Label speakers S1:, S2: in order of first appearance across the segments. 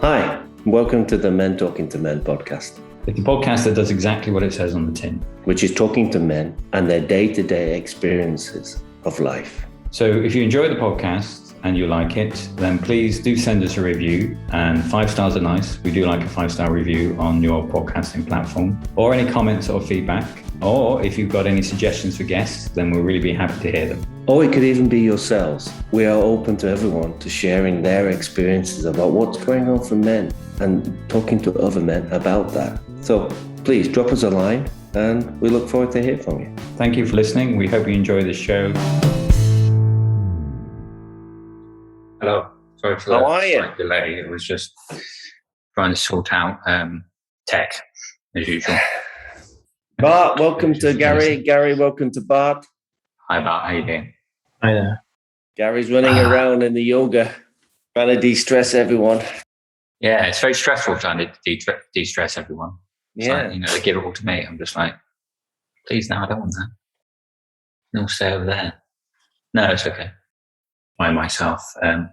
S1: Hi, welcome to the Men Talking to Men podcast.
S2: It's a podcast that does exactly what it says on the tin,
S1: which is talking to men and their day-to-day experiences of life.
S2: So if you enjoy the podcast and you like it, then please do send us a review, and 5 stars are nice. We do like a 5-star review on your podcasting platform, or any comments or feedback. Or if you've got any suggestions for guests, then we'll really be happy to hear them.
S1: Or it could even be yourselves. We are open to everyone to sharing their experiences about what's going on for men and talking to other men about that. So please drop us a line and we look forward to hear from you.
S2: Thank you for listening. We hope you enjoy the show. Hello. Sorry for
S1: How are you?
S2: Slight delay. It was just trying to sort out tech as usual.
S1: Bart, welcome to Gary. Gary, welcome to Bart.
S2: Hi Bart, how you doing?
S3: Hi there.
S1: Gary's running around in the yoga, trying to de-stress everyone.
S2: Yeah, it's very stressful trying to de-stress everyone. It's
S1: Yeah.
S2: like, they give it all to me. I'm just like, please, no, I don't want that. No, stay over there. No, it's okay. Find myself a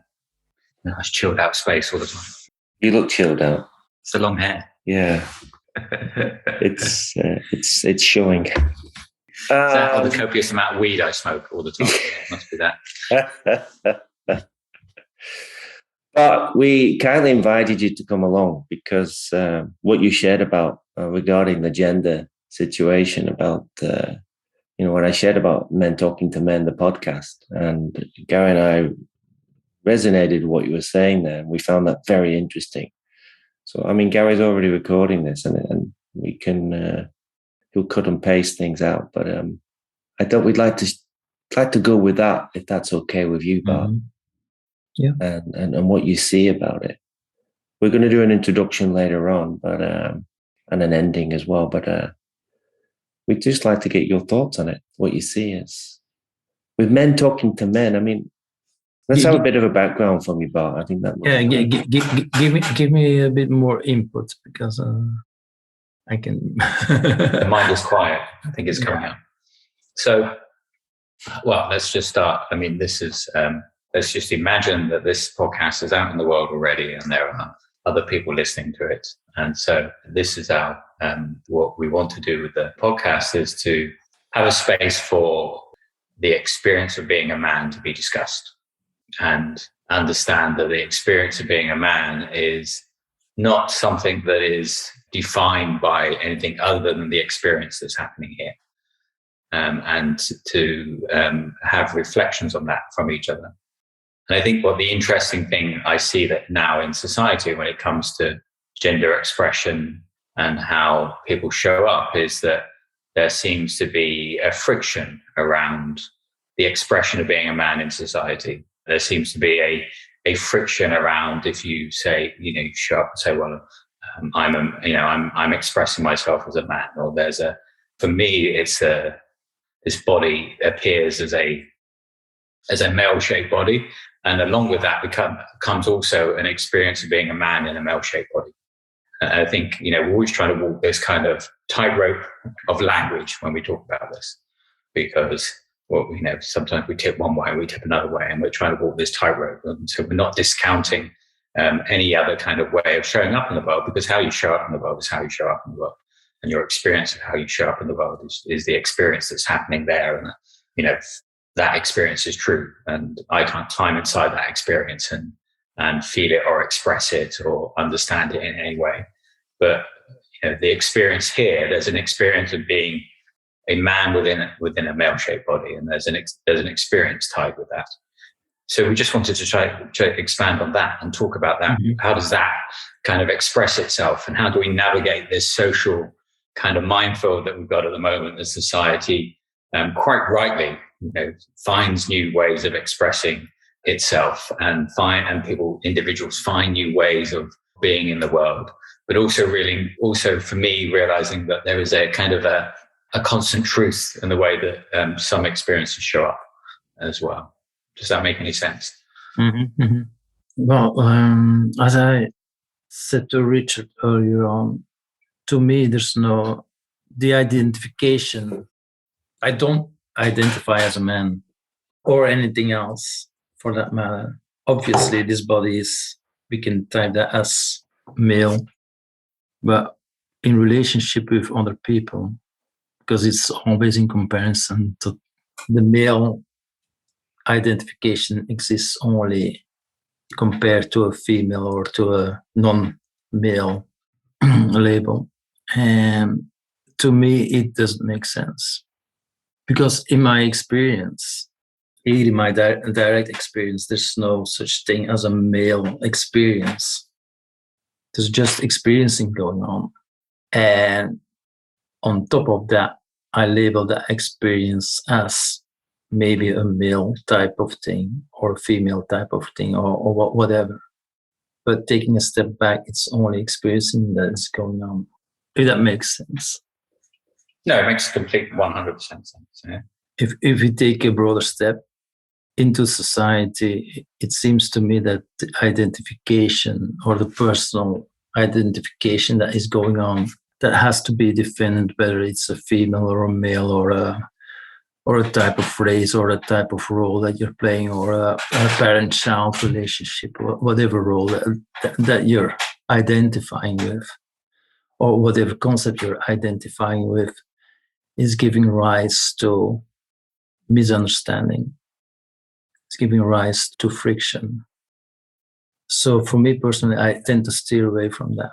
S2: nice chilled out space all the time.
S1: You look chilled out.
S2: It's the long hair.
S1: Yeah. It's showing.
S2: Is that or the copious amount of weed I smoke all the time? It must be that.
S1: But we kindly invited you to come along because what you shared about regarding the gender situation, about what I shared about Men Talking to Men, the podcast, and Gary and I resonated with what you were saying there, and we found that very interesting. So, I mean, Gary's already recording this, and we can he'll cut and paste things out. But I thought we'd like to go with that, if that's okay with you, Bart.
S3: Mm-hmm. Yeah.
S1: And what you see about it. We're going to do an introduction later on, but and an ending as well. But we'd just like to get your thoughts on it. What you see is with Men Talking to Men. I mean, let's have a bit of a background from you, Bart. I think that.
S3: Give me a bit more input because I can.
S2: The mind is quiet. I think it's coming out. So, well, let's just start. I mean, this is. Let's just imagine that this podcast is out in the world already, and there are other people listening to it. And so, this is our what we want to do with the podcast is to have a space for the experience of being a man to be discussed, and understand that the experience of being a man is not something that is defined by anything other than the experience that's happening here, and to have reflections on that from each other. And I think what the interesting thing I see that now in society when it comes to gender expression and how people show up is that there seems to be a friction around the expression of being a man in society. There seems to be a friction around if you say, you show up and say, well, I'm expressing myself as a man, or for me, it's this body appears as a male-shaped body. And along with that comes also an experience of being a man in a male-shaped body. And I think, we're always trying to walk this kind of tightrope of language when we talk about this, because, sometimes we tip one way and we tip another way, and we're trying to walk this tightrope. And so we're not discounting any other kind of way of showing up in the world, because how you show up in the world is how you show up in the world. And your experience of how you show up in the world is the experience that's happening there. And, that experience is true, and I can't climb inside that experience and feel it or express it or understand it in any way. But the experience here, there's an experience of being a man within a male-shaped body, and there's an experience tied with that. So we just wanted to try to expand on that and talk about that. Mm-hmm. How does that kind of express itself, and how do we navigate this social kind of minefield that we've got at the moment as society, quite rightly, finds new ways of expressing itself, and individuals find new ways of being in the world. But also for me, realizing that there is a kind of a constant truth in the way that some experiences show up as well. Does that make any sense?
S3: Mm-hmm, mm-hmm. Well, as I said to Richard earlier on, to me, there's the identification. I don't identify as a man or anything else for that matter. Obviously, this body is we can type that as male, but in relationship with other people, because it's always in comparison to the male identification exists only compared to a female or to a non-male label. And to me, it doesn't make sense. Because in my experience, in my direct experience, there's no such thing as a male experience. There's just experiencing going on. And on top of that, I label that experience as maybe a male type of thing or a female type of thing or whatever. But taking a step back, it's only experiencing that is going on. If that makes sense.
S2: No, it makes complete 100% sense. Yeah.
S3: If we take a broader step into society, it seems to me that the identification or the personal identification that is going on, that has to be defended, whether it's a female or a male or a type of race or a type of role that you're playing or a parent-child relationship, whatever role that you're identifying with, or whatever concept you're identifying with, is giving rise to misunderstanding. It's giving rise to friction. So for me personally, I tend to steer away from that.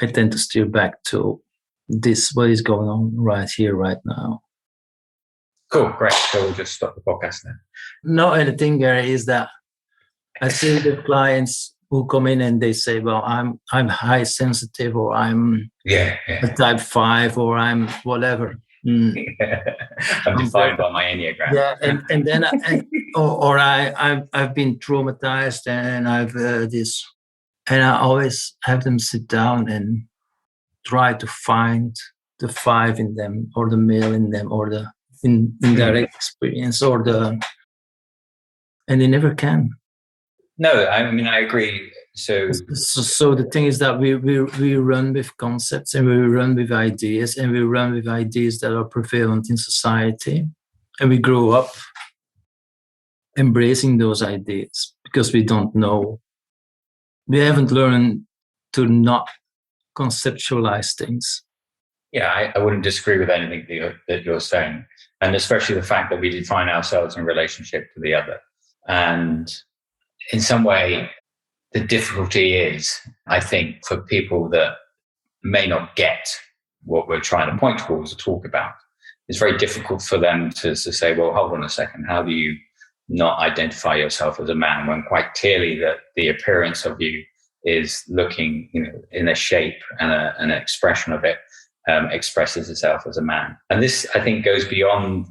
S3: I tend to steer back to this, what is going on right here, right now.
S2: Cool, great. So we'll just stop the podcast then.
S3: No, and the thing, Gary, is that I see the clients who come in and they say, well, I'm high sensitive, or I'm a type 5, or I'm whatever.
S2: I'm defined by my Enneagram.
S3: Yeah, and then I've been traumatized, and I've this, and I always have them sit down and try to find the 5 in them, or the male in them, or the indirect experience, and they never can.
S2: No, I mean, I agree. So
S3: the thing is that we run with concepts, and we run with ideas, and we run with ideas that are prevalent in society, and we grow up embracing those ideas because we don't know. We haven't learned to not conceptualize things.
S2: Yeah, I wouldn't disagree with anything that you're saying, and especially the fact that we define ourselves in relationship to the other. And in some way, the difficulty is, I think, for people that may not get what we're trying to point towards or talk about, it's very difficult for them to say, well, hold on a second, how do you not identify yourself as a man when quite clearly that the appearance of you is looking, in a shape and an expression of it expresses itself as a man. And this, I think, goes beyond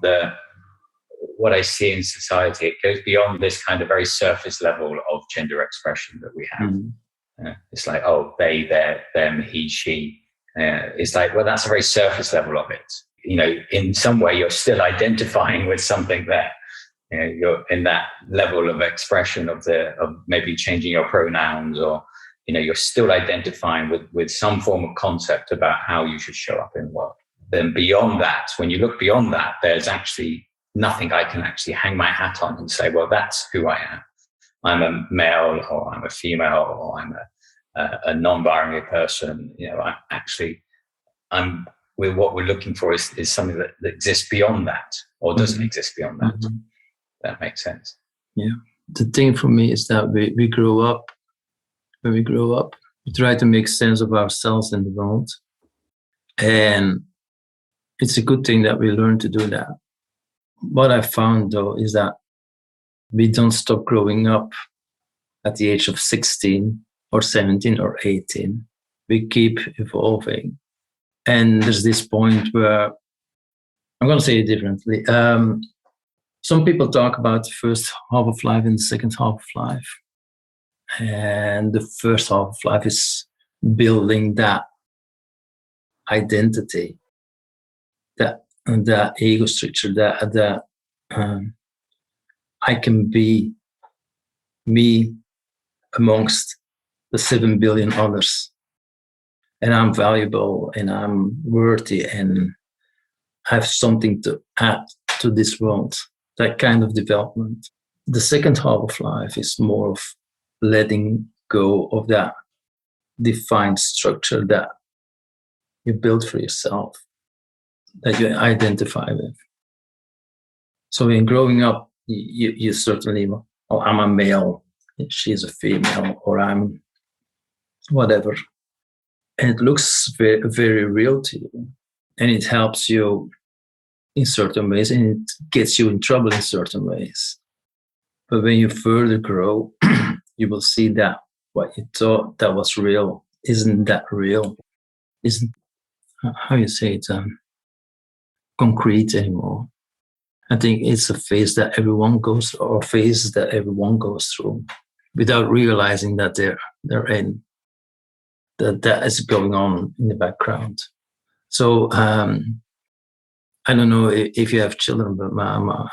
S2: what I see in society. It goes beyond this kind of very surface level of gender expression that we have. It's like, oh, they, them, he, she. It's like, well, that's a very surface level of it. In some way, you're still identifying with something there. You're in that level of expression of maybe changing your pronouns, or you're still identifying with some form of concept about how you should show up in the world. Then beyond that, when you look beyond that, there's actually nothing I can actually hang my hat on and say, well, that's who I am. I'm a male, or I'm a female, or I'm a non-binary person. I'm with what we're looking for is something that exists beyond that, or doesn't exist beyond that. Mm-hmm. That makes sense.
S3: Yeah. The thing for me is that we grow up. When we grow up, we try to make sense of ourselves in the world. And it's a good thing that we learn to do that. What I found, though, is that we don't stop growing up at the age of 16 or 17 or 18. We keep evolving. And there's this point where, I'm going to say it differently. Some people talk about the first half of life and the second half of life. And the first half of life is building that identity, that ego structure, that I can be me amongst the 7 billion others, and I'm valuable, and I'm worthy, and I have something to add to this world. That kind of development. The second half of life is more of letting go of that defined structure that you build for yourself, that you identify with. So in growing up, you certainly, oh, I'm a male, she's a female, or I'm whatever. And it looks very, very real to you. And it helps you in certain ways, and it gets you in trouble in certain ways. But when you further grow, you will see that what you thought that was real isn't that real, isn't, how you say it, concrete anymore. I think it's a phase that everyone goes through, or phases that everyone goes through, without realizing that they're in, that is going on in the background. So I don't know if you have children, but I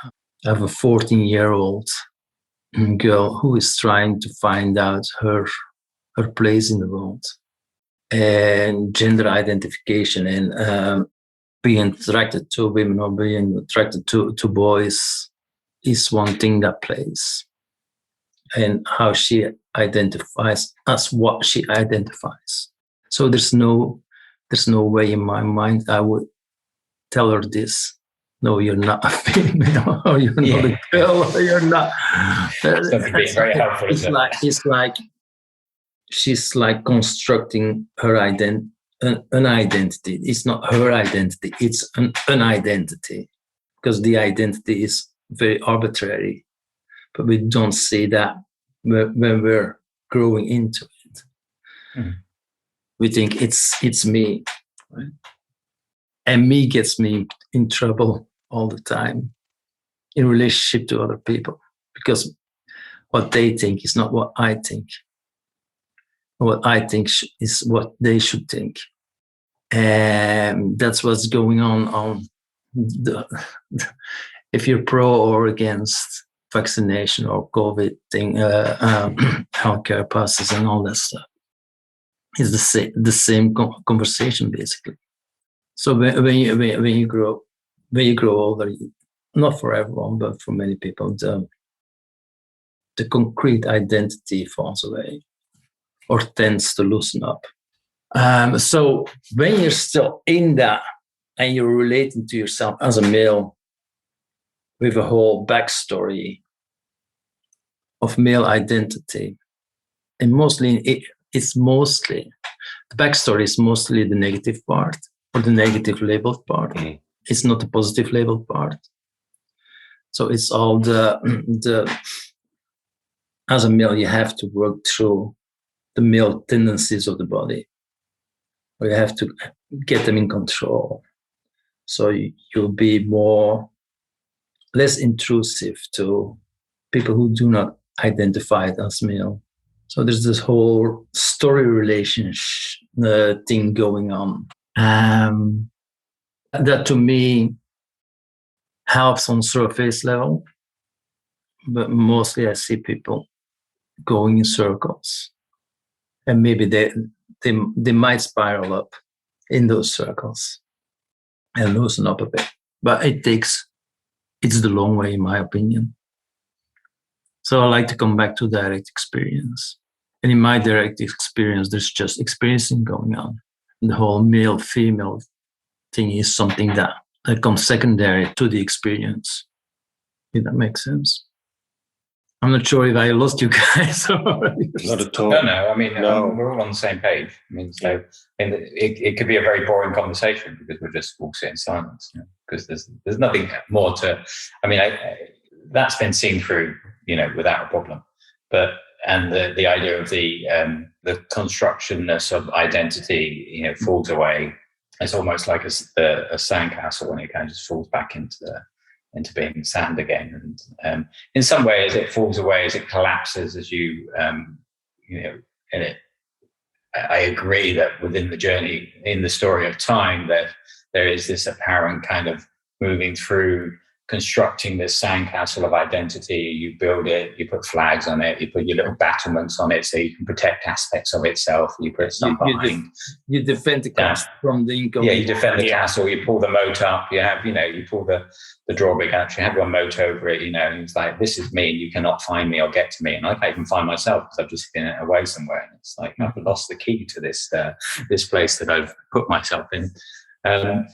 S3: have a 14-year-old girl who is trying to find out her place in the world, and gender identification, and being attracted to women or being attracted to boys is one thing that plays, and how she identifies as what she identifies. So there's no way in my mind I would tell her this. No, you're not a female, or you're not a girl, or you're not.
S2: It's very helpful.
S3: It's like she's like constructing her an identity. It's not her identity, it's an identity, because the identity is very arbitrary, but we don't see that when we're growing into it. Mm-hmm. We think it's me, right? And me gets me in trouble all the time in relationship to other people, because what they think is not what I think. What I think is what they should think. And that's what's going on if you're pro or against vaccination or COVID thing, healthcare passes and all that stuff. It's the same conversation, basically. So when you grow older, not for everyone, but for many people, the concrete identity falls away or tends to loosen up. So when you're still in that and you're relating to yourself as a male with a whole backstory of male identity, and it's mostly the backstory is mostly the negative part, or the negative labeled part. Mm-hmm. It's not the positive labeled part. So it's all the as a male, you have to work through the male tendencies of the body, or you have to get them in control. So you'll be less intrusive to people who do not identify as male. So there's this whole story relationship thing going on. That to me helps on surface level, but mostly I see people going in circles, and maybe they might spiral up in those circles and loosen up a bit. But it's the long way, in my opinion. So I like to come back to direct experience. And in my direct experience, there's just experiencing going on. And the whole male-female thing is something that comes secondary to the experience. If that makes sense. I'm not sure if I lost you guys.
S1: Not at all.
S2: No. I mean, we're all on the same page. I mean, so it could be a very boring conversation because we're just all sitting in silence. Because there's nothing more to. I mean, that's been seen through, without a problem. But and the idea of the constructionness of identity, falls away. It's almost like a sandcastle, and it kind of just falls back into being sand again. And in some ways it falls away as it collapses as you in it. I agree that within the journey, in the story of time, that there is this apparent kind of moving through constructing this sandcastle of identity. You build it, you put flags on it, you put your little battlements on it so you can protect aspects of itself. You put stuff behind.
S3: You defend the castle from the income.
S2: Yeah, you defend the castle, you pull the moat up, you have, you pull the drawbridge out, you have your moat over it, and it's like, this is me, you cannot find me or get to me. And I can't even find myself because I've just been away somewhere. And it's like, I've lost the key to this place that I've put myself in. And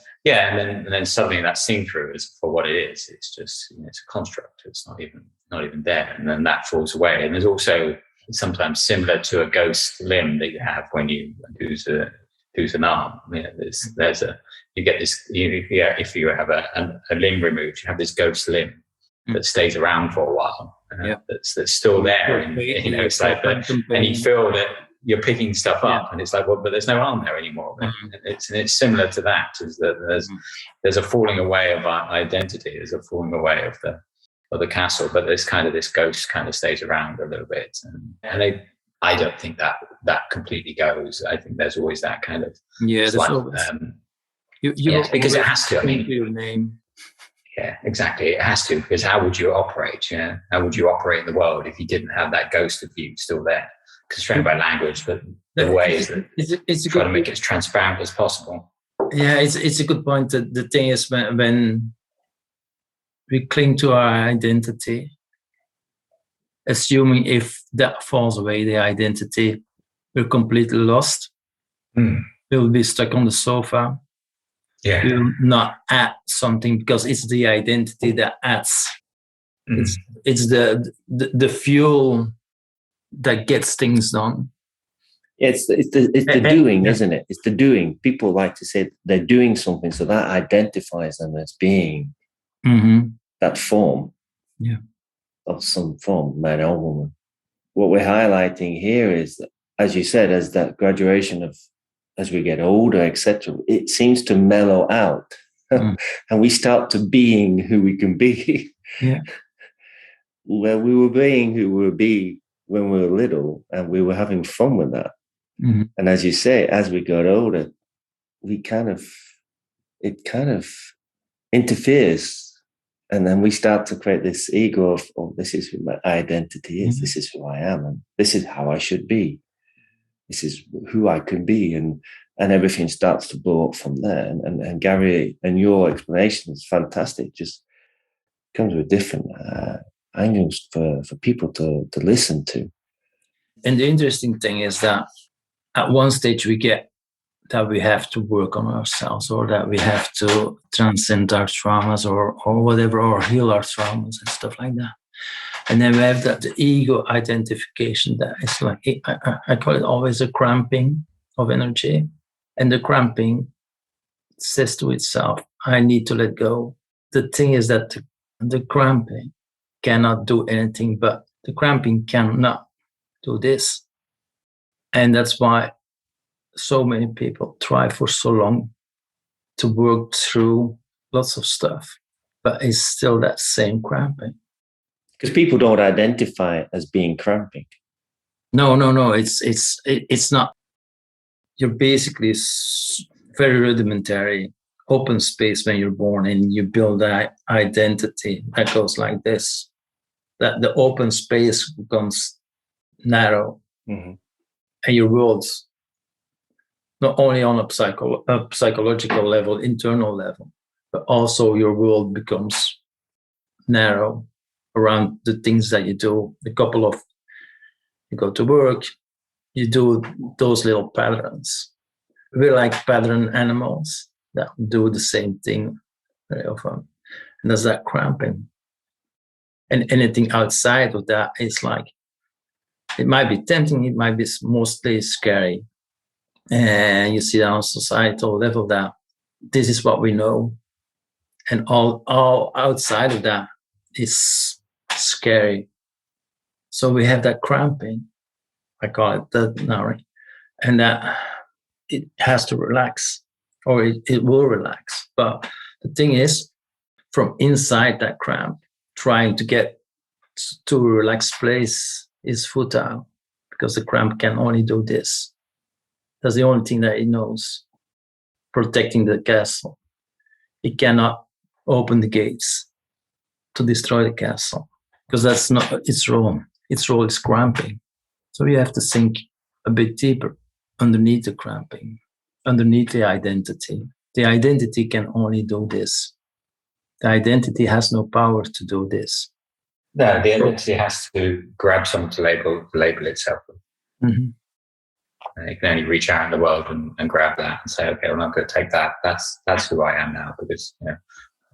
S2: then suddenly that's seen through as for what it is. It's just, it's a construct. It's not even there. And then that falls away. And there's also sometimes similar to a ghost limb that you have when you lose an arm. You get this, if you have a limb removed, you have this ghost limb that stays around for a while. That's still there. And, it's like and you feel that you're picking stuff up, and it's like, well, but there's no arm there anymore. And it's similar to that, is that there's a falling away of our identity. There's a falling away of the castle, but there's kind of this ghost kind of stays around a little bit. And I don't think that completely goes. I think there's always that kind of because it has to. I mean,
S3: your name.
S2: Yeah, exactly. It has to, because how would you operate? How would you operate in the world if you didn't have that ghost of you still there? Constrained by language, but the way is that it's try to make it as transparent as possible.
S3: Yeah, it's a good point. The thing is, when we cling to our identity, assuming if that falls away, the identity, we're completely lost. We'll be stuck on the sofa.
S2: Yeah.
S3: We'll not add something, because it's the identity that adds. It's the fuel that gets things done.
S1: It's the doing, isn't it? It's the doing. People like to say they're doing something, so that identifies them as being that form of some form, man or woman. What we're highlighting here is that, as you said, as that graduation of, as we get older, etc., it seems to mellow out, and we start to being who we can be. Where we were being who we would be when we were little, and we were having fun with that. And as you say, as we got older, it kind of interferes, and then we start to create this ego of, oh, this is who my identity is, this is who I am, and this is how I should be, this is who I can be, and everything starts to blow up from there. And Gary, and your explanation is fantastic. Just comes with different angles for people to listen to.
S3: And the interesting thing is that at one stage we get that we have to work on ourselves, or that we have to transcend our traumas or whatever, or heal our traumas and stuff like that. And then we have the ego identification that is like, I call it always a cramping of energy. And the cramping says to itself, I need to let go. The thing is that the cramping cannot do anything, but the cramping cannot do this. And that's why so many people try for so long to work through lots of stuff, but it's still that same cramping.
S1: Because people don't identify it as being cramping.
S3: No. It's not. You're basically very rudimentary, open space when you're born, and you build that identity that goes like this. That the open space becomes narrow, and your world's not only on a psychological level, internal level, but also your world becomes narrow around the things that you do. You go to work, you do those little patterns. We're like pattern animals that do the same thing very often. And there's that cramping. And anything outside of that is like, it might be tempting, it might be mostly scary. And you see that on societal level that this is what we know. And all outside of that is scary. So we have that cramping, I call it that now, and that it has to relax, or it will relax. But the thing is, from inside that cramp, trying to get to a relaxed place is futile, because the cramp can only do this. That's the only thing that it knows, protecting the castle. It cannot open the gates. to destroy the castle, because that's not its role. Its role is cramping. So you have to think a bit deeper underneath the cramping, underneath the identity. The identity can only do this. The identity has no power to do this.
S2: No, the identity has to grab something to label itself.
S3: Mm-hmm.
S2: You can only reach out in the world and grab that and say, okay, well, I'm going to take that. That's who I am now, because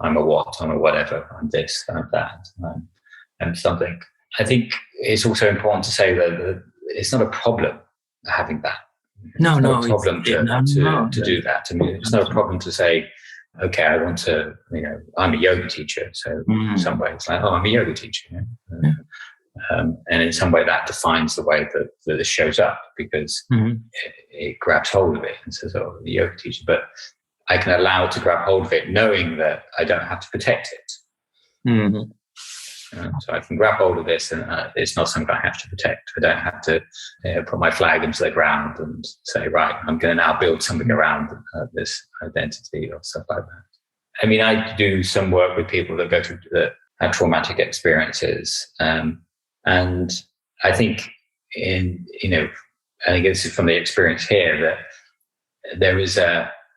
S2: I'm a what, I'm a whatever, I'm this, I'm that, I'm something. I think it's also important to say that it's not a problem having that. It's not a problem to do that. I mean, it's not a problem to say, okay, I want to, I'm a yoga teacher. So in some way it's like, oh, I'm a yoga teacher. And in some way that defines the way that this shows up, because it grabs hold of it and says, oh, I'm a yoga teacher. But I can allow it to grab hold of it, knowing that I don't have to protect it.
S3: Mm-hmm.
S2: So I can grab hold of this, and it's not something I have to protect. I don't have to put my flag into the ground and say, right, I'm going to now build something around this identity or stuff like that. I mean, I do some work with people that go through have traumatic experiences, and I think I think this is from the experience here, that there is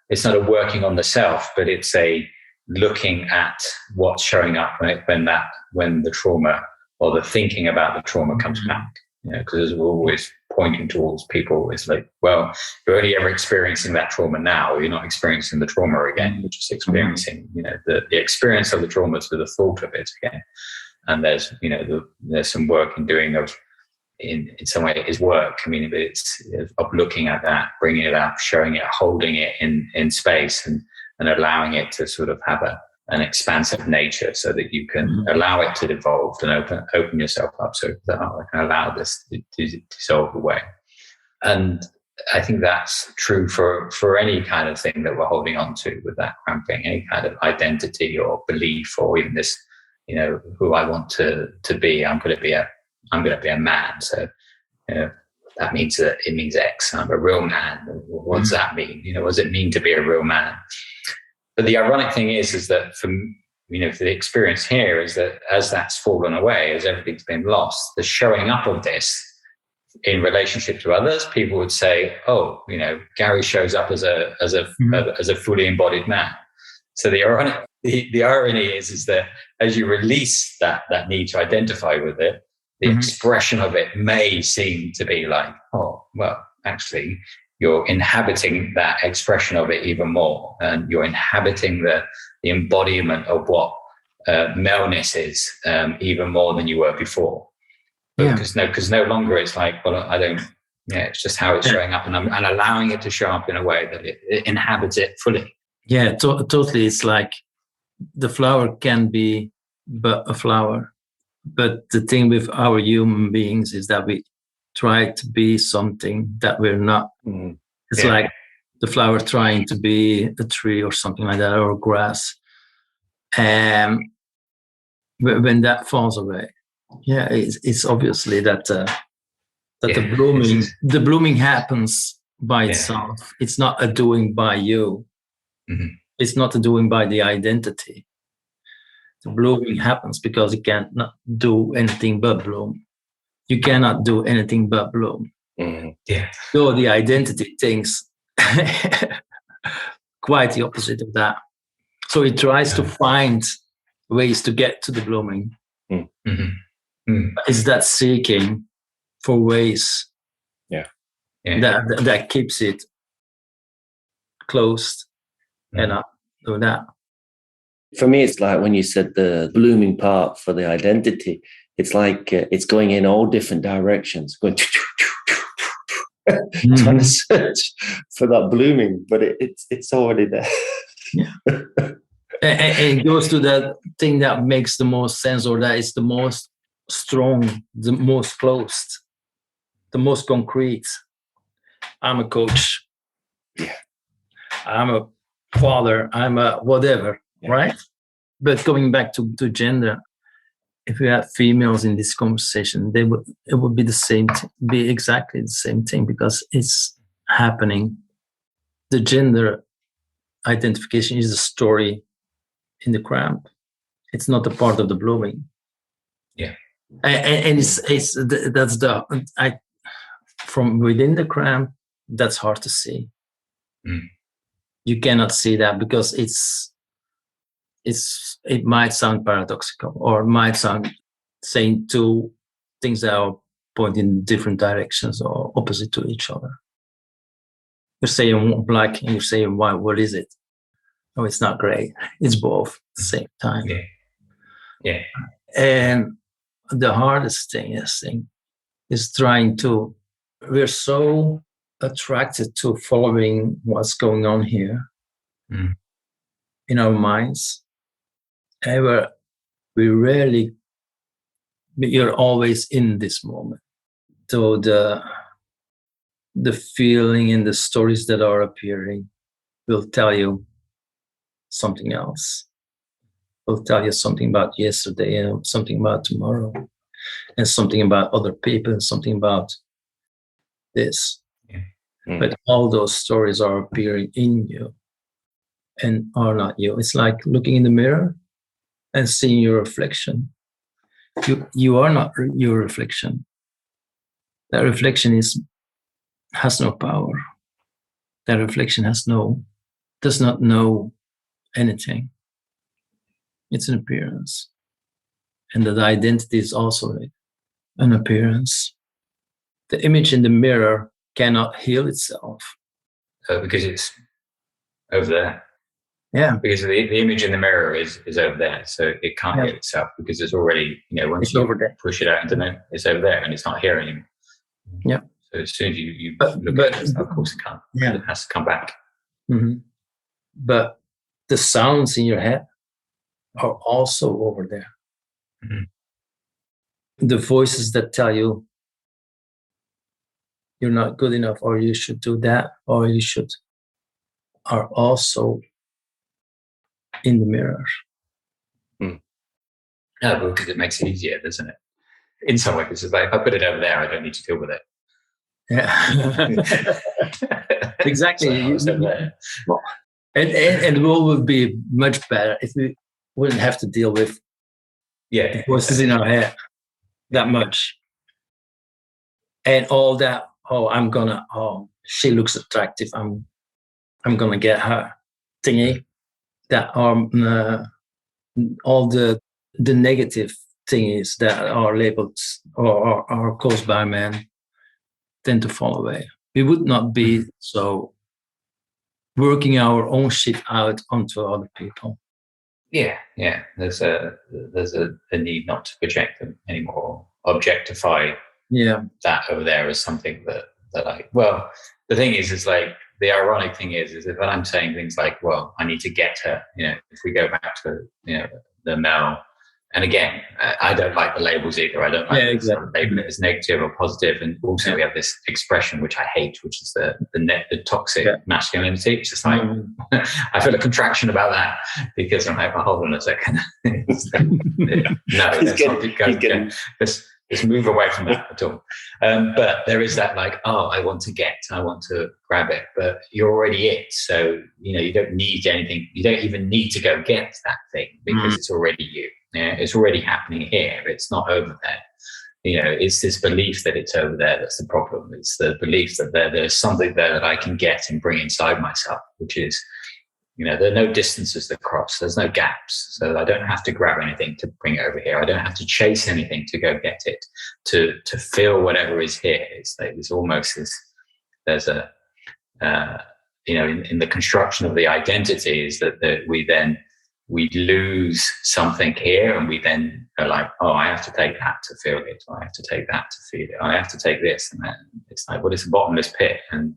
S2: it's not a working on the self, but it's a looking at what's showing up when the trauma or the thinking about the trauma comes back. Because we're always pointing towards people, it's like, well, you're only ever experiencing that trauma now. You're not experiencing the trauma again. You're just experiencing, the experience of the trauma through the thought of it again. And there's, there's some work in doing of, in some way it is work. I mean, it's of looking at that, bringing it up, showing it, holding it in space, and allowing it to sort of have an expansive nature, so that you can allow it to evolve and open yourself up, so that I can allow this to dissolve away. And I think that's true for any kind of thing that we're holding on to with that cramping, any kind of identity or belief, or even this, who I want to be. I'm going to be a man. So, that means that it means X. I'm a real man. What does that mean? What does it mean to be a real man? But the ironic thing is that for the experience here is that as that's fallen away, as everything's been lost, the showing up of this in relationship to others, people would say, oh, Gary shows up as a fully embodied man. So the irony is that as you release that need to identify with it, the expression of it may seem to be like, oh, well, actually, you're inhabiting that expression of it even more, and you're inhabiting the embodiment of what maleness is even more than you were before. Because no longer it's like, well, I don't. It's just how it's showing up, and I'm allowing it to show up in a way that it inhabits it fully.
S3: Yeah, totally. It's like the flower can be but a flower, but the thing with our human beings is that we try to be something that we're not. It's like the flower trying to be a tree or something like that, or grass. And when that falls away, it's obviously that the blooming happens by itself. It's not a doing by you. It's not a doing by the identity. The blooming happens because you cannot do anything but bloom. You cannot do anything but bloom. So the identity thinks quite the opposite of that. So it tries to find ways to get to the blooming. It's that seeking for ways that keeps it closed and not do that.
S1: For me, it's like when you said the blooming part for the identity, it's like it's going in all different directions, going trying to search for that blooming, but it's already there.
S3: And it goes to that thing that makes the most sense, or that is the most strong, the most closed, the most concrete. I'm a coach. I'm a father. I'm a whatever, right? But going back to gender, if we had females in this conversation, it would be the same, be exactly the same thing, because it's happening. The gender identification is a story in the cramp. It's not a part of the blooming.
S2: Yeah.
S3: And that's from within the cramp, that's hard to see. You cannot see that because it might sound paradoxical, or it might sound saying two things that are pointing in different directions or opposite to each other. You're saying black and you're saying white. What is it? Oh, it's not gray. It's both at the same time.
S2: Yeah.
S3: And the hardest thing is trying to. We're so attracted to following what's going on here in our minds. And you're always in this moment. So the feeling and the stories that are appearing will tell you something else. Will tell you something about yesterday and something about tomorrow and something about other people and something about this. But all those stories are appearing in you and are not you. It's like looking in the mirror and seeing your reflection. You are not your reflection. That reflection has no power. That reflection does not know anything. It's an appearance. And that identity is also an appearance. The image in the mirror cannot heal itself.
S2: Because it's over there.
S3: Yeah.
S2: Because the image in the mirror is over there. So it can't heal itself because it's already, once you push it out into it, it's over there and it's not here anymore.
S3: Yeah.
S2: So as soon as you look at it, of course it can't. Yeah. It has to come back.
S3: Mm-hmm. But the sounds in your head are also over there. Mm-hmm. The voices that tell you you're not good enough, or you should do that, or you should, are also in the mirror.
S2: Yeah, because it makes it easier, doesn't it? In some ways, it's like, if I put it over there, I don't need to deal with it.
S3: Yeah. Exactly. Well, and the world would be much better if we wouldn't have to deal with the voices in our head that much. And all that, she looks attractive, I'm gonna get her thingy. That are all the negative thingies that are labeled or are caused by men tend to fall away. We would not be so working our own shit out onto other people.
S2: Yeah. There's a need not to project them anymore, objectify that over there as something that the thing is like, the ironic thing is if I'm saying things like, well, I need to get her, if we go back to, the male, and again, I don't like the labels either. I don't like sort of label it as negative or positive. And also we have this expression, which I hate, which is the toxic masculinity. It's just like, I feel a contraction about that because I'm like, hold on a second. Let's move away from that at all. But there is that like, I want to grab it, but you're already it. So, you don't need anything. You don't even need to go get that thing because it's already you. It's already happening here. It's not over there. It's this belief that it's over there that's the problem. It's the belief that there's something there that I can get and bring inside myself, which is, there are no distances to cross. There's no gaps. So I don't have to grab anything to bring it over here. I don't have to chase anything to go get it, to feel whatever is here. It's like, it's almost as there's a, in the construction of the identity is that we lose something here and we then are like, I have to take that to feel it. Or I have to take that to feel it. I have to take this. And then it's like, well, it's a bottomless pit. And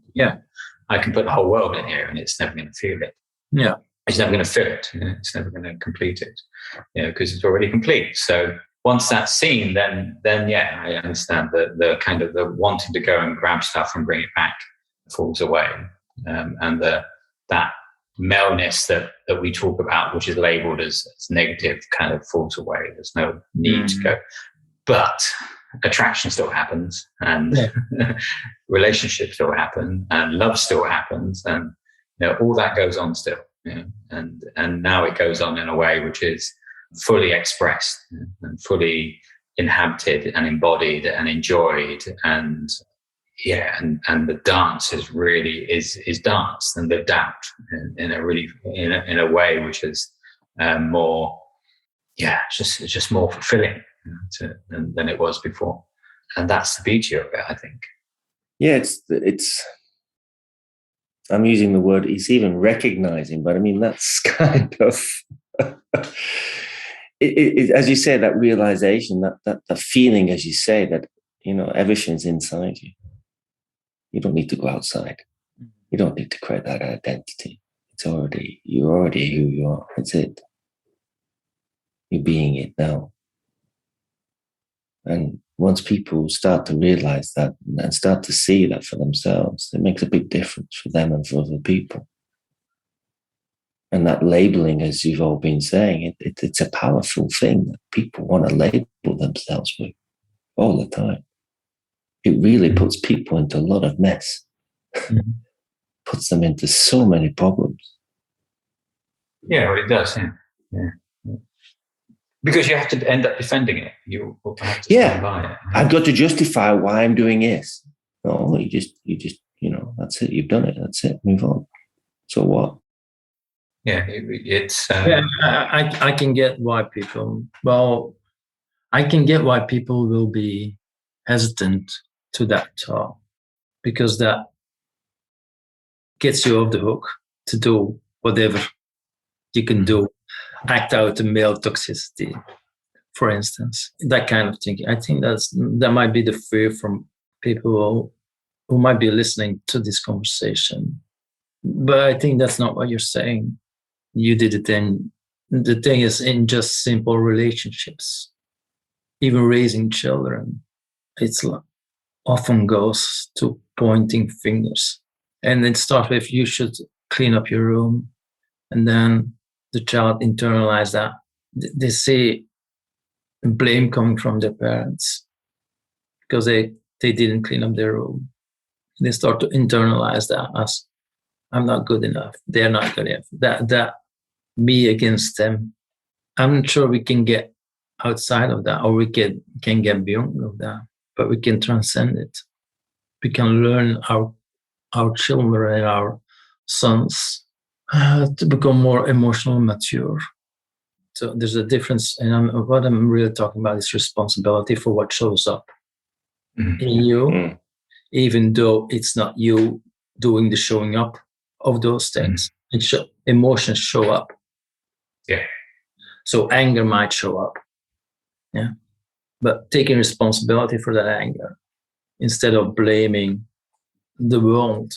S2: I can put the whole world in here and it's never going to feel it.
S3: Yeah.
S2: It's never going to fill it. It's never going to complete it, because it's already complete. So once that's seen, then I understand the kind of the wanting to go and grab stuff and bring it back falls away. And that maleness that we talk about, which is labeled as negative, kind of falls away. There's no need to go. But attraction still happens and relationships still happen and love still happens and all that goes on still. And now it goes on in a way which is fully expressed and fully inhabited and embodied and enjoyed. And and the dance is really is danced and lived out in a way which is more, just more fulfilling than it was before. And that's the beauty of it, I think.
S1: Yeah, it's. I'm using the word. It's even recognizing, but I mean that's kind of. As you say, that realization, that feeling, as you say, that everything's inside you. You don't need to go outside. You don't need to create that identity. You're already who you are. That's it. You're being it now. And once people start to realize that and start to see that for themselves, it makes a big difference for them and for other people. And that labeling, as you've all been saying, it's a powerful thing that people want to label themselves with all the time. It really puts people into a lot of mess. Mm-hmm. Puts them into so many problems.
S2: Yeah, well, it does. Yeah. Because you have to end up defending it. You have to stand by it.
S1: I've got to justify why I'm doing this. No, you just, that's it. You've done it. That's it. Move on. So what?
S2: Yeah, it's.
S3: I can get why people. Well, I can get why people will be hesitant to that talk, because that gets you off the hook to do whatever you can do. Act out the male toxicity, for instance, that kind of thinking. I think that might be the fear from people who might be listening to this conversation. But I think that's not what you're saying. You did it in, the thing is, in just simple relationships, even raising children, it's often goes to pointing fingers. And it starts with, you should clean up your room. And then the child internalize that. They see blame coming from their parents because they didn't clean up their room. They start to internalize that as, I'm not good enough. They're not good enough. That me against them. I'm not sure we can get outside of that, or we can get beyond of that, but we can transcend it. We can learn our children and our sons to become more emotionally mature. So there's a difference, and what I'm really talking about is responsibility for what shows up in you, even though it's not you doing the showing up of those things. Emotions show up.
S2: Yeah.
S3: So anger might show up. Yeah. But taking responsibility for that anger instead of blaming the world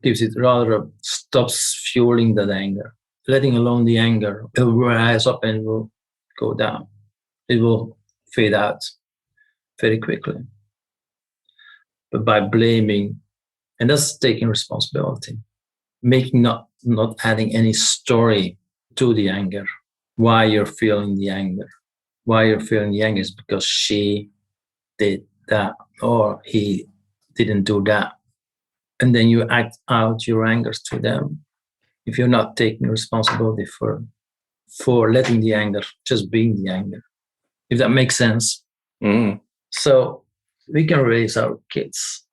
S3: gives it, rather stops fueling that anger. Letting alone the anger, it will rise up and will go down. It will fade out very quickly. But by blaming, and that's taking responsibility, making not adding any story to the anger, why you're feeling the anger. Why you're feeling the anger is because she did that or he didn't do that. And then you act out your anger to them. If you're not taking responsibility for letting the anger just being the anger, if that makes sense. So we can raise our kids,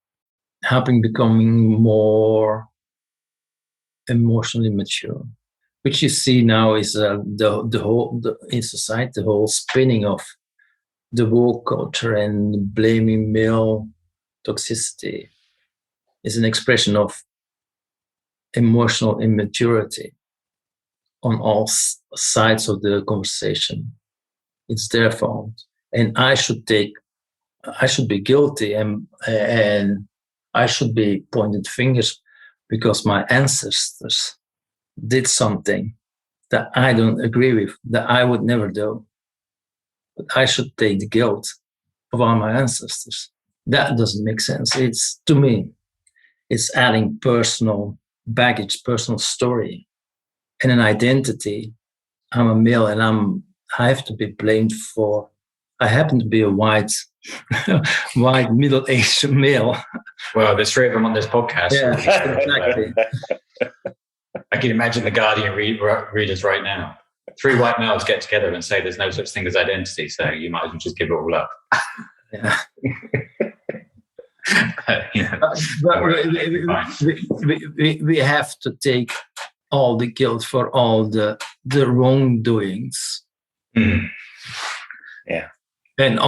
S3: helping becoming more emotionally mature, which you see now is the whole in society, the whole spinning of the woke culture and blaming male toxicity is an expression of emotional immaturity on all sides of the conversation. It's their fault, and I should be guilty, and I should be pointed fingers because my ancestors did something that I don't agree with, that I would never do. But I should take the guilt of all my ancestors. That doesn't make sense. It's, to me, it's adding personal baggage, personal story, and an identity. I'm a male, and I have to be blamed for. I happen to be a white middle-aged male.
S2: Well, there's three of them on this podcast.
S3: Yeah, exactly.
S2: I can imagine the Guardian readers right now. three white males get together and say there's no such thing as identity, so you might as well just give it all up.
S3: Yeah.
S2: But,
S3: we have to take all the guilt for all the wrongdoings.
S2: Mm.
S1: Yeah.
S3: And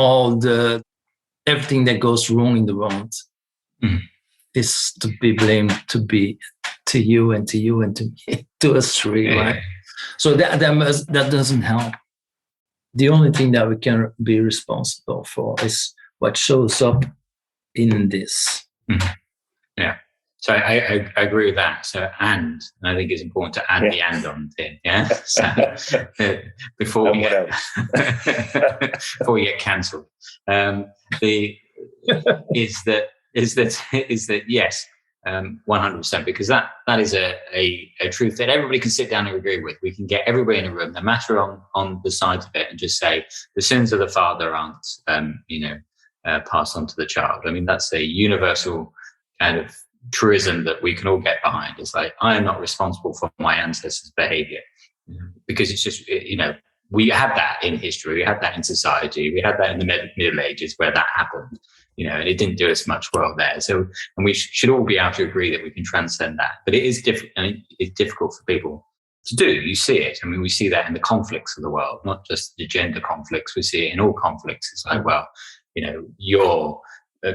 S3: everything that goes wrong in the world is to be blamed to you and to you and to me, to us three, right? So that doesn't help. The only thing that we can be responsible for is what shows up in this.
S2: Yeah. So I agree with that. So and I think it's important to add the and on there. Yeah. So, before we get cancelled, is that yes, 100%, because that is a truth that everybody can sit down and agree with. We can get everybody in a room, no matter on the sides of it, and just say the sins of the father aren't passed on to the child. I mean, that's a universal kind of truism that we can all get behind. It's like, I am not responsible for my ancestors' behavior, because it's just, we had that in history, we had that in society, we had that in the Middle Ages where that happened, and it didn't do us much well there. So, and we should all be able to agree that we can transcend that. But it is different, and it's difficult for people to do. You see it. I mean, we see that in the conflicts of the world, not just the gender conflicts. We see it in all conflicts. It's like, well, your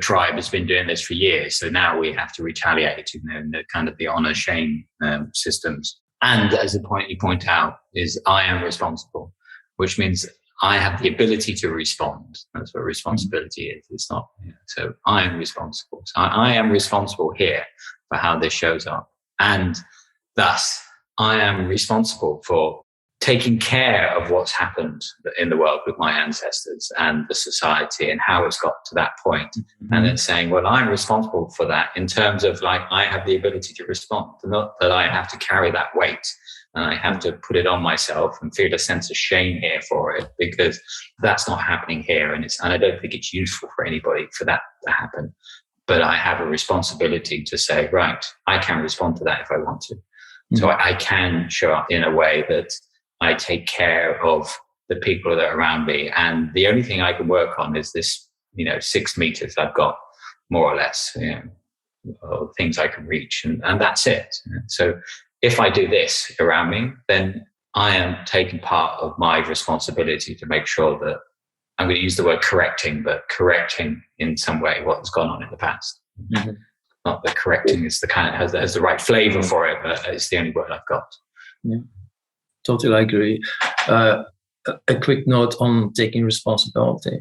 S2: tribe has been doing this for years, so now we have to retaliate, in the kind of the honor shame systems. And as the point you point out is, I am responsible, which means I have the ability to respond. That's what responsibility is. It's not, so I am responsible. So I am responsible here for how this shows up. And thus, I am responsible for taking care of what's happened in the world with my ancestors and the society and how it's got to that point. And then saying, well, I'm responsible for that in terms of, like, I have the ability to respond, not that I have to carry that weight and I have to put it on myself and feel a sense of shame here for it, because that's not happening here. And I don't think it's useful for anybody for that to happen. But I have a responsibility to say, right, I can respond to that if I want to. So I can show up in a way that I take care of the people that are around me. And the only thing I can work on is this, 6 meters I've got, more or less, or things I can reach. And that's it. So if I do this around me, then I am taking part of my responsibility to make sure that I'm going to use the word correcting, but correcting in some way what's gone on in the past. Not that correcting is the kind of has the right flavor for it, but it's the only word I've got.
S3: Yeah. Totally agree. A quick note on taking responsibility,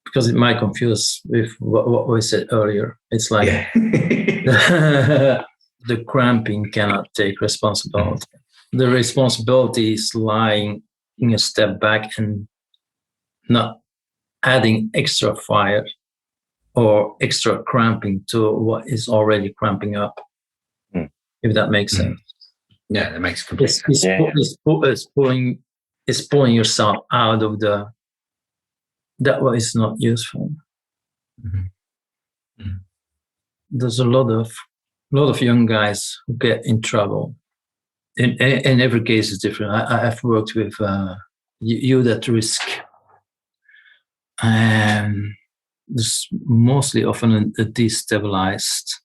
S3: because it might confuse with what we said earlier. It's like the cramping cannot take responsibility. The responsibility is lying in a step back and not adding extra fire or extra cramping to what is already cramping up, if that makes sense.
S2: Yeah, that makes complete sense.
S3: It's pulling yourself out of that what is not useful. There's a lot of young guys who get in trouble. And every case is different. I've worked with youth at risk, and there's mostly often a destabilized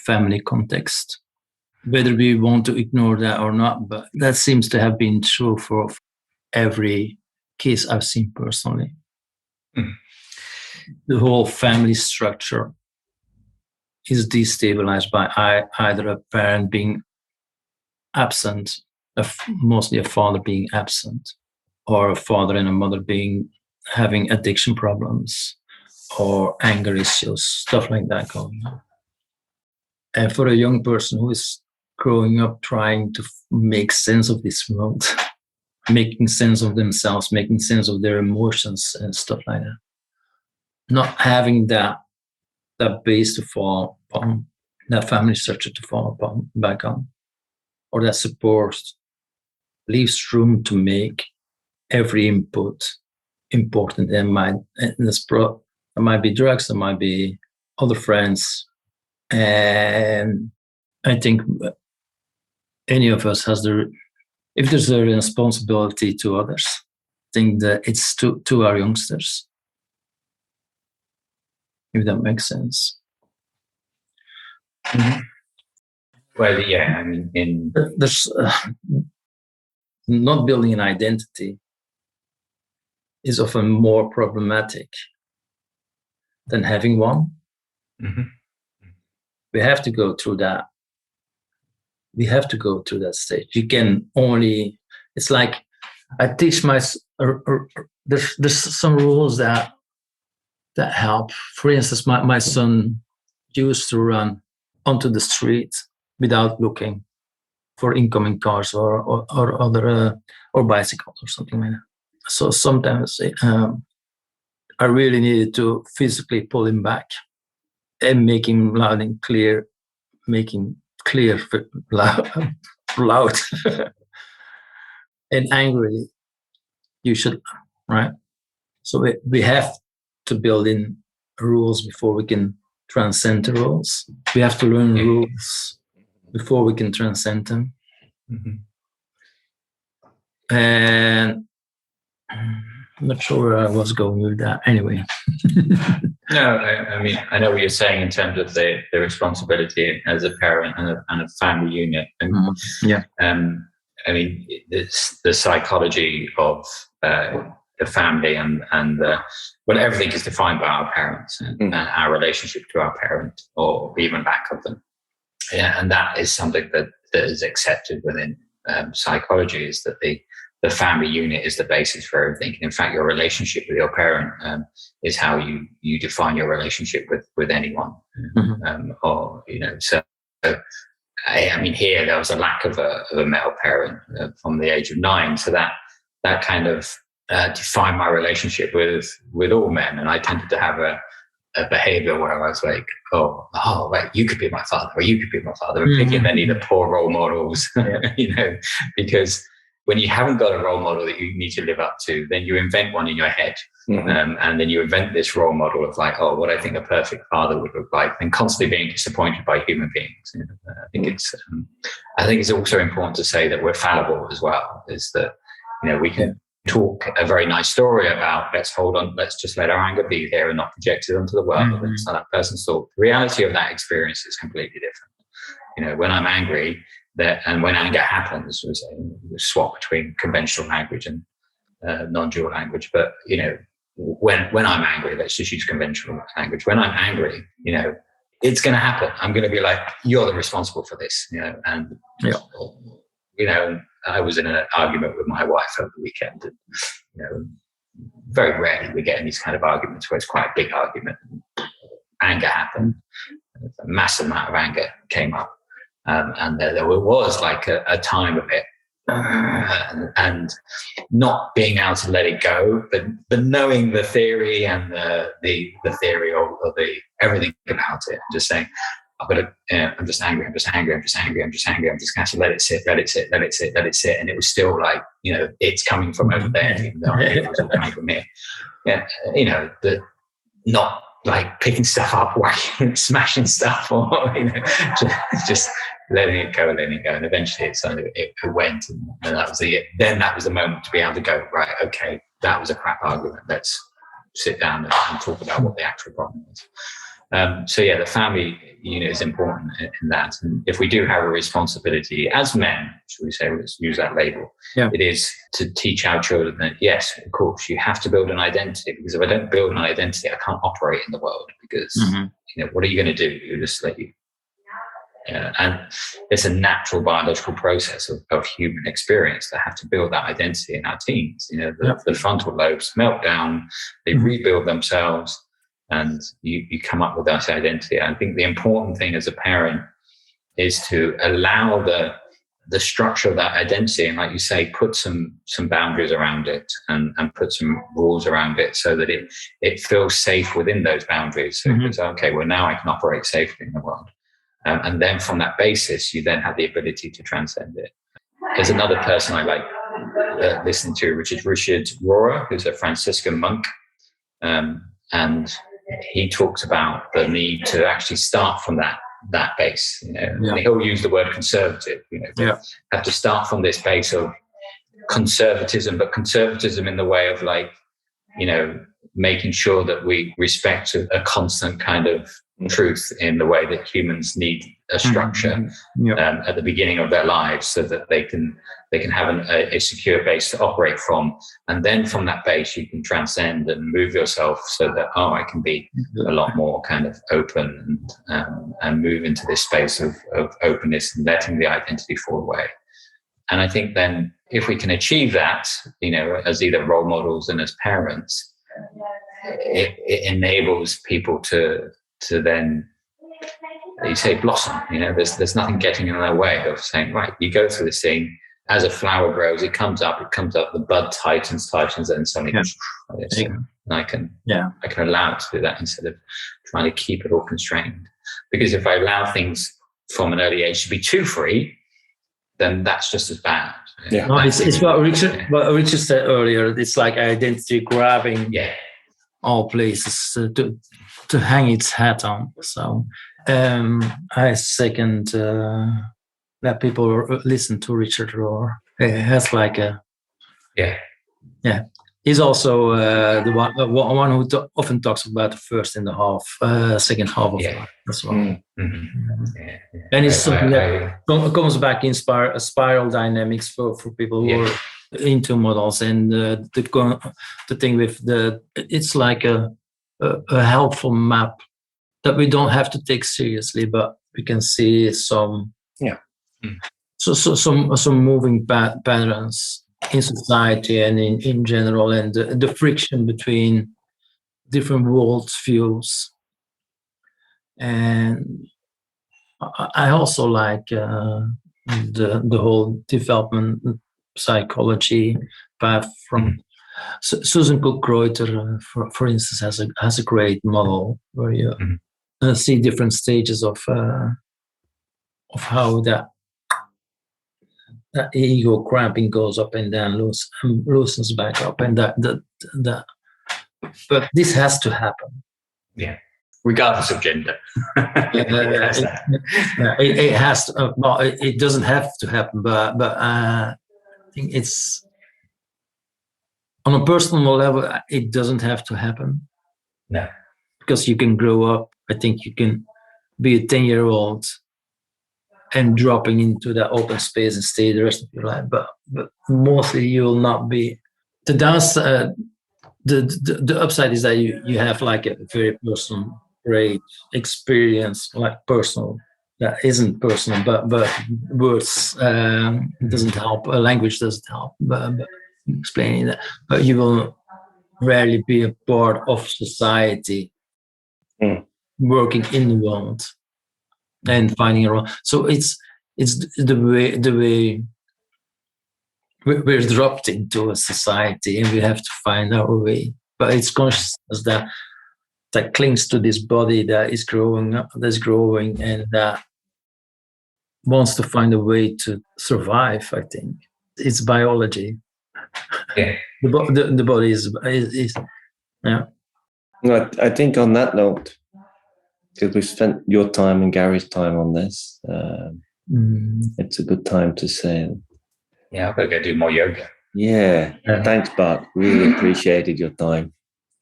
S3: family context. Whether we want to ignore that or not, but that seems to have been true for every case I've seen personally. The whole family structure is destabilized by either a parent being absent, mostly a father being absent, or a father and a mother having addiction problems or anger issues, stuff like that going on. And for a young person who is growing up trying to make sense of this world, making sense of themselves, making sense of their emotions and stuff like that, not having that base to fall upon, that family structure to fall upon, back on, or that support leaves room to make every input important. There might be drugs, there might be other friends, and I think any of us has the if there's a responsibility to others, I think that it's to our youngsters, if that makes sense.
S2: Mm-hmm. Well, yeah, I mean,
S3: there's not building an identity is often more problematic than having one.
S2: Mm-hmm.
S3: We have to go through that. We have to go through that stage. You can only, it's like I teach there's some rules that help. For instance, my son used to run onto the street without looking for incoming cars or other or bicycles or something like that. So sometimes I really needed to physically pull him back and make him loud and clear, loud and angrily. You should, right? So we have to build in rules before we can transcend the rules. We have to learn rules before we can transcend them.
S2: Mm-hmm.
S3: And I'm not sure where I was going with that. Anyway.
S2: No, I mean, I know what you're saying in terms of the responsibility as a parent and a family unit. And,
S3: yeah.
S2: I mean, the psychology of the family and well, everything is defined by our parents and our relationship to our parent or even lack of them. Yeah, and that is something that is accepted within psychology, is that the family unit is the basis for everything. And in fact, your relationship with your parent is how you define your relationship with anyone. Or, you know, so I mean, here there was a lack of a male parent from the age of 9. So that kind of defined my relationship with all men. And I tended to have a behavior where I was like, oh, right, you could be my father, or you could be my father, and picking any of the poor role models, you know, because when you haven't got a role model that you need to live up to, then you invent one in your head. And then you invent this role model of like, oh, what I think a perfect father would look like, and constantly being disappointed by human beings. You know, I think it's also important to say that we're fallible as well, is that, you know, we can talk a very nice story about let's just let our anger be here and not project it onto the world. And it's not that person's thought. The reality of that experience is completely different. You know, when I'm angry, and when anger happens, we swap between conventional language and non-dual language. But, you know, when I'm angry, let's just use conventional language. When I'm angry, you know, it's going to happen. I'm going to be like, you're the responsible for this, you know, and, you know, I was in an argument with my wife over the weekend. And, you know, very rarely we get in these kind of arguments where it's quite a big argument. Anger happened. A massive amount of anger came up. And there was like a time of it, and not being able to let it go, but knowing the theory and the theory of the everything about it, and just saying, I'm just angry, I'm just going to have to let it sit. And it was still like, you know, it's coming from over there, even though it was all coming from here. Yeah, you know, not like picking stuff up, whacking, smashing stuff, or, you know, just letting it go. And eventually it went, and that was it. Then that was the moment to be able to go, right, okay, that was a crap argument. Let's sit down and talk about what the actual problem is. So yeah, the family unit is important in that. And if we do have a responsibility as men, should we say, let's use that label, it is to teach our children that, yes, of course, you have to build an identity, because if I don't build an identity, I can't operate in the world, because, you know, what are you going to do? You just let you. And it's a natural biological process of human experience to have to build that identity in our teens. You know, the frontal lobes melt down, they rebuild themselves, and you come up with that identity. I think the important thing as a parent is to allow the structure of that identity, and like you say, put some boundaries around it and put some rules around it, so that it feels safe within those boundaries. So it's okay, well, now I can operate safely in the world. And then from that basis, you then have the ability to transcend it. There's another person I like listening to, which is Richard Rohr, who's a Franciscan monk. And he talks about the need to actually start from that base. You know, and he'll use the word conservative. You know, have to start from this base of conservatism, but conservatism in the way of like, making sure that we respect a constant kind of truth in the way that humans need a structure at the beginning of their lives, so that they can have a secure base to operate from, and then from that base you can transcend and move yourself so that I can be a lot more kind of open and move into this space of openness and letting the identity fall away. And I think then if we can achieve that, as either role models and as parents, it enables people to then, you say, blossom. There's nothing getting in their way of saying, right, you go through this thing. As a flower grows, it comes up, the bud tightens, and suddenly and I can allow it to do that instead of trying to keep it all constrained. Because if I allow things from an early age to be too free, then that's just as bad.
S3: Yeah, no, it's what Richard said earlier. It's like identity grabbing all places to hang its hat on. So I second that people listen to Richard Rohr. He has like a He's also the one who often talks about the first and the second half of life as well. And it's something that comes back in spiral dynamics for people who are into models, and the thing with it's like a helpful map that we don't have to take seriously, but we can see some some moving patterns in society and in general, and the friction between different worldviews. And I also like the whole development psychology path from Susan Cook-Reuter, for instance, has a great model where you see different stages of how that ego cramping goes up and then loosens back up, and that but this has to happen,
S2: regardless of gender.
S3: It has to. It doesn't have to happen, but I think it's on a personal level. It doesn't have to happen.
S2: No,
S3: because you can grow up. I think you can be a 10-year-old and dropping into that open space and stay the rest of your life, but mostly you will not be. The downside, the upside is that you have like a very personal, great experience, like personal, that isn't personal, but words doesn't help, language doesn't help, but explaining that, but you will rarely be a part of society, working in the world and finding a role. So it's the way we're dropped into a society, and we have to find our way. But it's consciousness that clings to this body that is growing up, and that wants to find a way to survive. I think it's biology. The body is
S1: I think on that note, because we've spent your time and Gary's time on this, it's a good time to say.
S2: I've got to go do more yoga.
S1: Thanks, Bart. Really appreciated your time,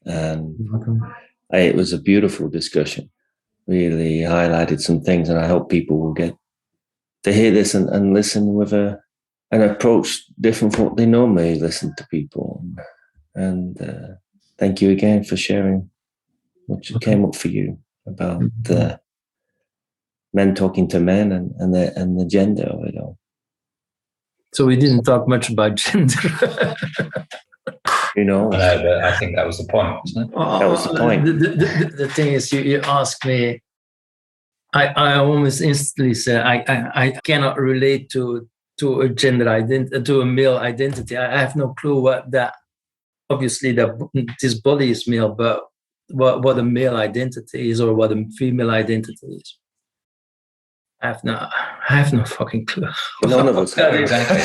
S1: and it was a beautiful discussion. Really highlighted some things, and I hope people will get to hear this and listen with an approach different from what they normally listen to people. And thank you again for sharing what came up for you about men talking to men and the gender of it all.
S3: So we didn't talk much about gender.
S2: But I think that was the point, wasn't it?
S1: That was the point.
S3: The thing is, you asked me, I almost instantly said I cannot relate to a gender identity, to a male identity. I have no clue what that. Obviously, this body is male, but what a male identity is, or what a female identity is, I have no fucking clue.
S1: None of us have.
S2: Exactly.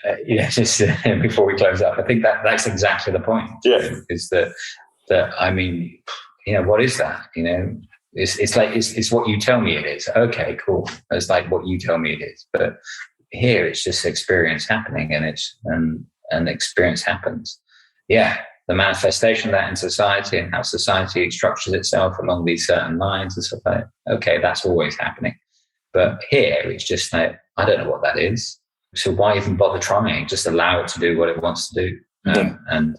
S2: I think just before we close up, I think that's exactly the point. Is that I mean, what is that? It's like it's what you tell me it is. Okay, cool. It's like what you tell me it is, but here it's just experience happening, and experience happens. Yeah, the manifestation of that in society and how society structures itself along these certain lines and stuff like that. Okay, that's always happening. But here it's just like, I don't know what that is. So why even bother trying? Just allow it to do what it wants to do. And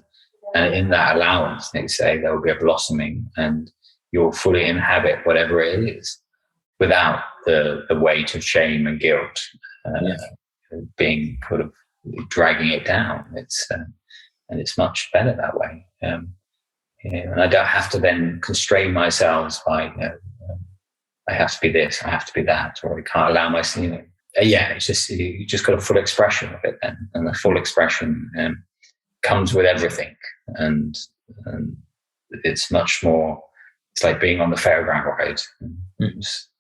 S2: in that allowance, they say there will be a blossoming, and you'll fully inhabit whatever it is without the weight of shame and guilt being sort of dragging it down. And it's much better that way. And I don't have to then constrain myself by, I have to be this, I have to be that, or I can't allow myself, it's just, you just got a full expression of it then. And the full expression comes with everything. And it's much more, it's like being on the fairground ride.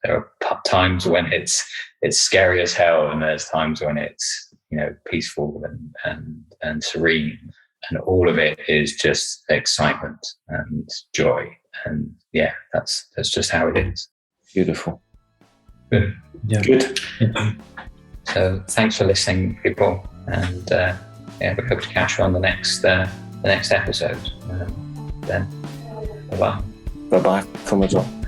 S2: There are times when it's scary as hell, and there's times when it's, peaceful and serene. And all of it is just excitement and joy. And that's just how it is.
S1: Beautiful.
S2: Good.
S3: Yeah.
S1: Good.
S2: So thanks for listening, people. And we hope to catch you on the next episode. Then bye-bye.
S1: Bye-bye. Come on.